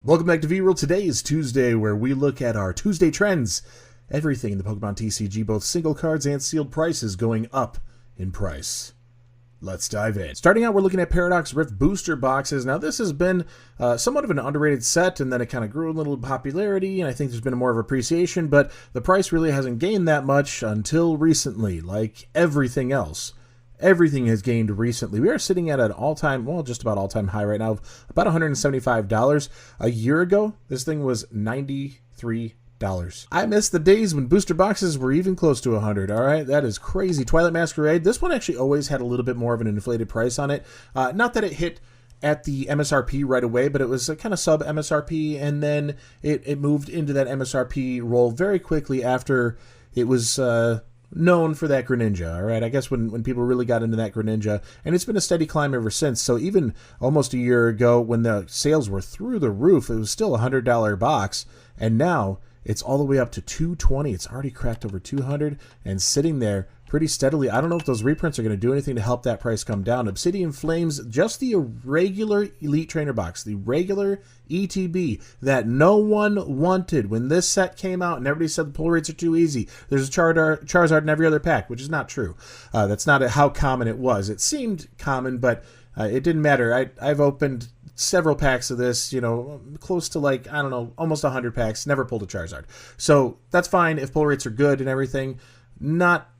Welcome back to V-World. Today is Tuesday, where we look at our Tuesday trends. Everything in the Pokemon TCG, both single cards and sealed prices, going up in price. Let's dive in. Starting out, we're looking at Paradox Rift booster boxes. Now, this has been somewhat of an underrated set, and then it kind of grew a little popularity, and I think there's been more of appreciation, but the price really hasn't gained that much until recently, like everything else. Everything has gained recently. We are sitting at an all-time, well, just about all-time high right now, of about $175. A year ago, this thing was $93. I miss the days when booster boxes were even close to 100. All right, that is crazy. Twilight Masquerade, this one actually always had a little bit more of an inflated price on it. Not that it hit at the MSRP right away, but it was a kind of sub MSRP, and then it moved into that MSRP role very quickly after it was known for that Greninja. All right, I guess when people really got into that Greninja, and it's been a steady climb ever since. So even almost a year ago, when the sales were through the roof, it was still a $100 box, and now it's all the way up to $220. It's already cracked over $200 and sitting there pretty steadily. I don't know if those reprints are going to do anything to help that price come down. Obsidian Flames, just the regular Elite Trainer box, the regular ETB that no one wanted when this set came out, and everybody said the pull rates are too easy. There's a Charizard in every other pack, which is not true. That's not how common it was. It seemed common, but it didn't matter. I've opened several packs of this, you know, close to like, I don't know, almost 100 packs, never pulled a Charizard. So that's fine if pull rates are good and everything, not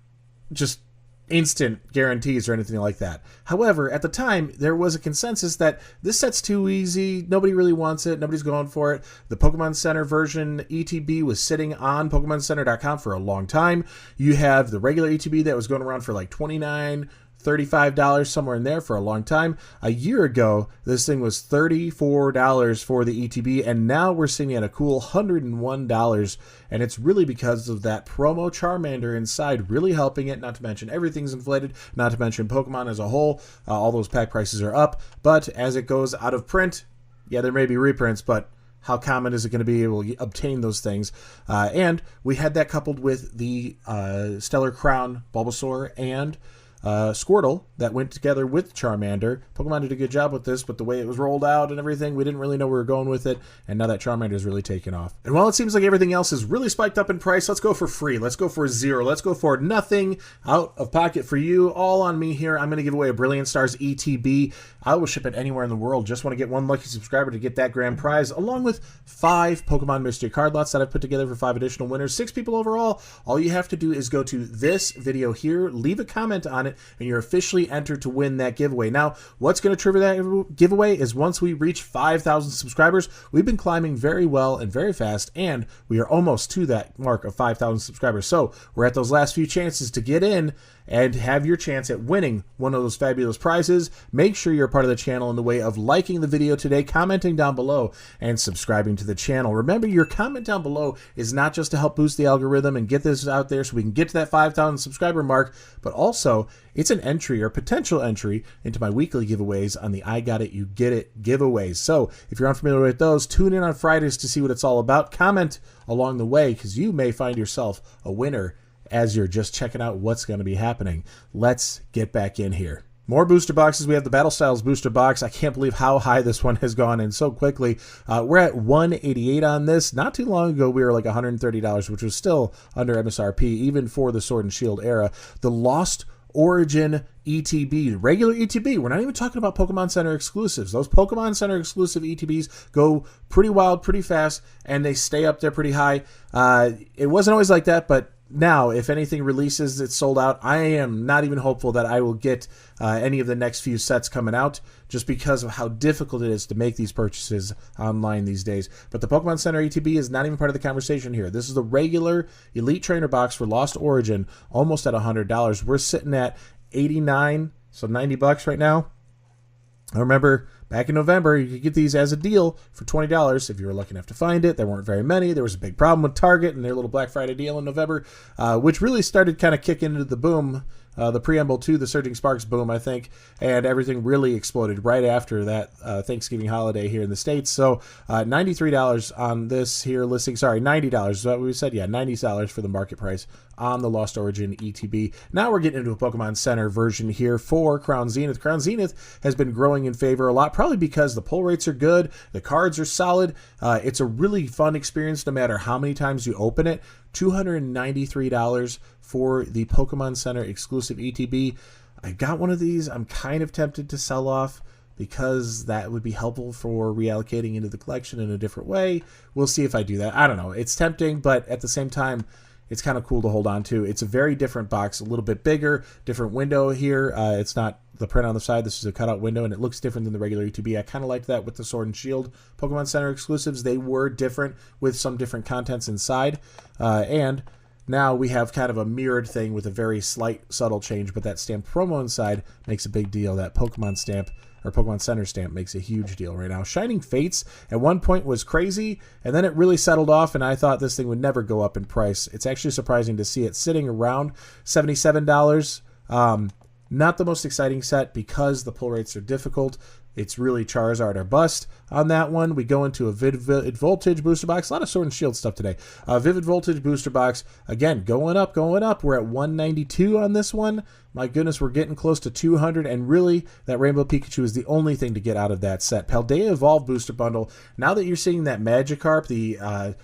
just instant guarantees or anything like that. However, at the time, there was a consensus that this set's too easy, nobody really wants it, nobody's going for it. The Pokemon Center version ETB was sitting on PokemonCenter.com for a long time. You have the regular ETB that was going around for like $29, $35, somewhere in there for a long time. A year ago, this thing was $34 for the ETB, and now we're seeing it at a cool $101, and it's really because of that promo Charmander inside really helping it, not to mention everything's inflated, not to mention Pokemon as a whole. All those pack prices are up, but as it goes out of print, yeah, there may be reprints, but how common is it going to be able to obtain those things? And we had that coupled with the Stellar Crown Bulbasaur and Squirtle that went together with Charmander. Pokemon did a good job with this, but the way it was rolled out and everything, we didn't really know where we were going with it, and now that Charmander is really taken off. And while it seems like everything else is really spiked up in price, let's go for free. Let's go for zero. Let's go for nothing out of pocket for you. All on me here. I'm going to give away a Brilliant Stars ETB. I will ship it anywhere in the world. Just want to get one lucky subscriber to get that grand prize, along with 5 Pokemon mystery card lots that I've put together for 5 additional winners. 6 people overall. All you have to do is go to this video here, leave a comment on it, and you're officially entered to win that giveaway. Now, what's going to trigger that giveaway is once we reach 5,000 subscribers. We've been climbing very well and very fast, and we are almost to that mark of 5,000 subscribers. So we're at those last few chances to get in and have your chance at winning one of those fabulous prizes. Make sure you're a part of the channel in the way of liking the video today, commenting down below, and subscribing to the channel. Remember, your comment down below is not just to help boost the algorithm and get this out there so we can get to that 5,000 subscriber mark, but also it's an entry or potential entry into my weekly giveaways on the I Got It, You Get It giveaways. So if you're unfamiliar with those, tune in on Fridays to see what it's all about. Comment along the way because you may find yourself a winner as you're just checking out what's going to be happening. Let's get back in here. More booster boxes. We have the Battle Styles booster box. I can't believe how high this one has gone in so quickly. We're at $188 on this. Not too long ago, we were like $130, which was still under MSRP, even for the Sword and Shield era. The Lost Origin ETB, regular ETB. We're not even talking about Pokemon Center exclusives. Those Pokemon Center exclusive ETBs go pretty wild, pretty fast, and they stay up there pretty high. It wasn't always like that, but now, if anything releases, it's sold out. I am not even hopeful that I will get any of the next few sets coming out just because of how difficult it is to make these purchases online these days. But the Pokemon Center ETB is not even part of the conversation here. This is the regular Elite Trainer box for Lost Origin, almost at $100. We're sitting at $89, so $90 right now. I remember back in November, you could get these as a deal for $20 if you were lucky enough to find it. There weren't very many. There was a big problem with Target and their little Black Friday deal in November, which really started kind of kicking into the boom, the preamble to the Surging Sparks boom, I think, and everything really exploded right after that Thanksgiving holiday here in the States. So $93 on this here listing. Sorry, $90. Is that what we said? Yeah, $90 for the market price on the Lost Origin ETB. Now we're getting into a Pokemon Center version here for Crown Zenith. Crown Zenith has been growing in favor a lot, probably because the pull rates are good, the cards are solid. It's a really fun experience no matter how many times you open it. $293 for the Pokemon Center exclusive ETB. I got one of these. I'm kind of tempted to sell off because that would be helpful for reallocating into the collection in a different way. We'll see if I do that. I don't know. It's tempting, but at the same time, it's kind of cool to hold on to. It's a very different box, a little bit bigger, different window here. It's not the print on the side. This is a cutout window, and it looks different than the regular ETB. I kind of liked that with the Sword and Shield Pokemon Center exclusives. They were different with some different contents inside. And now we have kind of a mirrored thing with a very slight, subtle change, but that stamp promo inside makes a big deal. That Pokemon stamp or Pokemon Center stamp makes a huge deal right now. Shining Fates at one point was crazy, and then it really settled off, and I thought this thing would never go up in price. It's actually surprising to see it sitting around $77. Not the most exciting set because the pull rates are difficult. It's really Charizard or bust on that one. We go into a Vivid Voltage booster box. A lot of Sword and Shield stuff today. Vivid Voltage booster box. Again, going up, going up. We're at 192 on this one. My goodness, we're getting close to 200. And really, that Rainbow Pikachu is the only thing to get out of that set. Paldea Evolved booster bundle. Now that you're seeing that Magikarp, the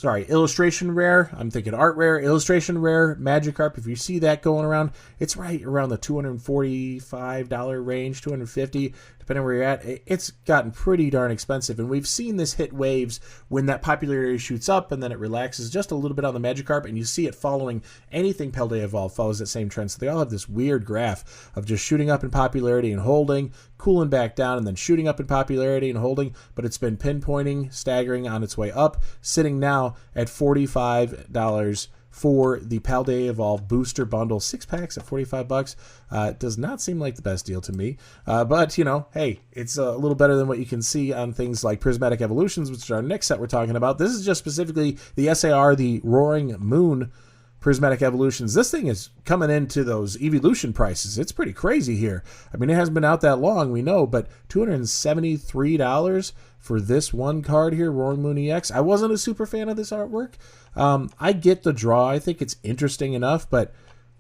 illustration rare. I'm thinking art rare, illustration rare, Magikarp. If you see that going around, it's right around the $245 range, $250, depending where you're at. It's gotten pretty darn expensive, and we've seen this hit waves when that popularity shoots up and then it relaxes just a little bit on the Magikarp, and you see it following anything Paldea Evolved follows that same trend. So they all have this weird graph of just shooting up in popularity and holding, cooling back down, and then shooting up in popularity and holding, but it's been pinpointing, staggering on its way up, sitting now at $45 for the Paldea Evolved booster bundle. 6 packs at $45. Does not seem like the best deal to me, but you know, hey, it's a little better than what you can see on things like Prismatic Evolutions, which is our next set we're talking about. This is just specifically the SAR, the Roaring Moon Prismatic Evolutions. This thing is coming into those evolution prices. It's pretty crazy here. I mean, it hasn't been out that long, we know, but $273 for this one card here, Roaring Moon EX. I wasn't a super fan of this artwork. I get the draw. I think it's interesting enough, but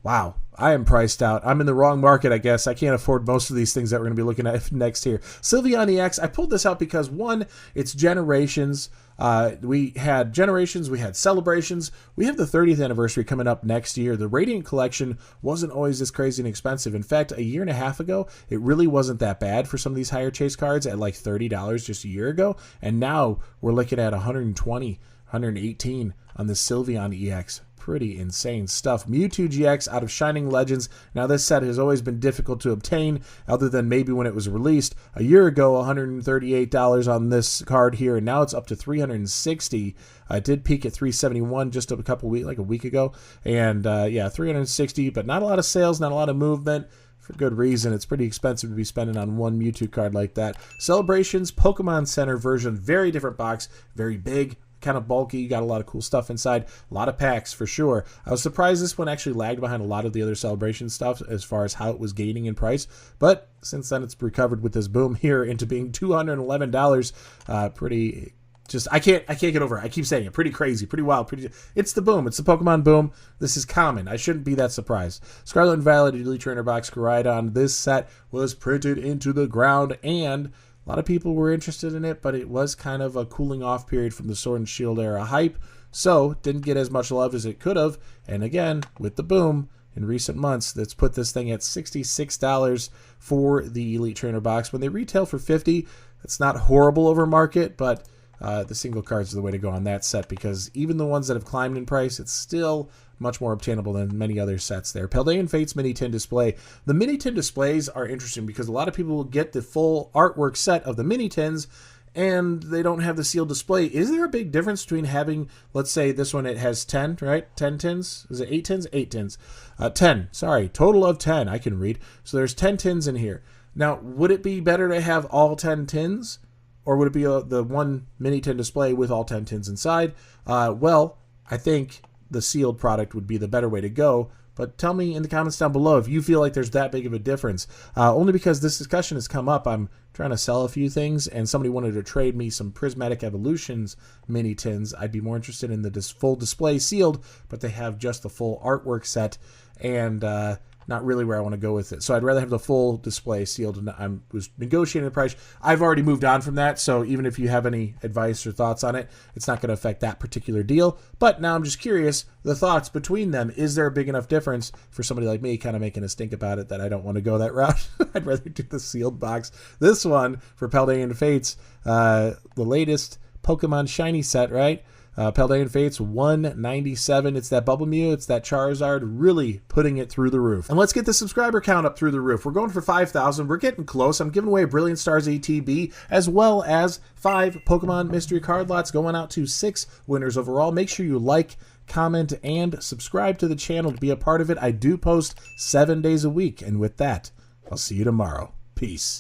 wow, I am priced out. I'm in the wrong market, I guess. I can't afford most of these things that we're going to be looking at next here. Sylveon EX, I pulled this out because, one, it's Generations. We had Generations, we had Celebrations. We have the 30th anniversary coming up next year. The Radiant Collection wasn't always this crazy and expensive. In fact, a year and a half ago, it really wasn't that bad for some of these higher chase cards at like $30 just a year ago. And now we're looking at $120, $118 on the Sylveon EX. Pretty insane stuff. Mewtwo GX out of Shining Legends. Now, this set has always been difficult to obtain, other than maybe when it was released a year ago. $138 on this card here, and now it's up to $360. It did peak at $371 just a couple weeks, like a week ago, and yeah, $360. But not a lot of sales, not a lot of movement. For good reason. It's pretty expensive to be spending on one Mewtwo card like that. Celebrations Pokemon Center version, very different box, very big, kind of bulky. You got a lot of cool stuff inside, a lot of packs for sure. I was surprised this one actually lagged behind a lot of the other Celebration stuff as far as how it was gaining in price, but since then it's recovered with this boom here into being $211. Pretty just I can't get over it. I keep saying it. Pretty crazy, pretty wild, it's the boom. It's the Pokemon boom. This is common. I shouldn't be that surprised. Scarlet and Violet Elite Trainer box Koraidon. This set was printed into the ground, and a lot of people were interested in it, but it was kind of a cooling off period from the Sword and Shield era hype, so didn't get as much love as it could have. And again, with the boom in recent months, that's put this thing at $66 for the Elite Trainer box. When they retail for $50, it's not horrible over market, but the single cards are the way to go on that set, because even the ones that have climbed in price, it's still much more obtainable than many other sets there. Paldean Fates Mini Tin Display. The Mini Tin displays are interesting because a lot of people will get the full artwork set of the Mini Tins and they don't have the sealed display. Is there a big difference between having, let's say this one, it has 10, right? 10 tins? Is it 8 tins? 8 tins. 10, sorry, total of 10, I can read. So there's 10 tins in here. Now, would it be better to have all 10 tins? Or would it be the one Mini Tin display with all 10 tins inside? Well, I think the sealed product would be the better way to go, but tell me in the comments down below if you feel like there's that big of a difference. Only because this discussion has come up. I'm trying to sell a few things, and somebody wanted to trade me some Prismatic Evolutions mini tins. I'd be more interested in the full display sealed, but they have just the full artwork set, and not really where I want to go with it. So I'd rather have the full display sealed, and I was negotiating the price. I've already moved on from that, so even if you have any advice or thoughts on it, it's not going to affect that particular deal. But now I'm just curious, the thoughts between them, is there a big enough difference for somebody like me kind of making a stink about it that I don't want to go that route? I'd rather do the sealed box. This one for Paldean Fates, the latest Pokemon Shiny set, right? Paldean Fates 197. It's that Bubble Mew, it's that Charizard, really putting it through the roof. And let's get the subscriber count up through the roof. We're going for 5,000. We're getting close. I'm giving away a Brilliant Stars ATB, as well as 5 Pokemon mystery card lots, going out to 6 winners overall. Make sure you like, comment, and subscribe to the channel to be a part of it. I do post 7 days a week. And with that, I'll see you tomorrow. Peace.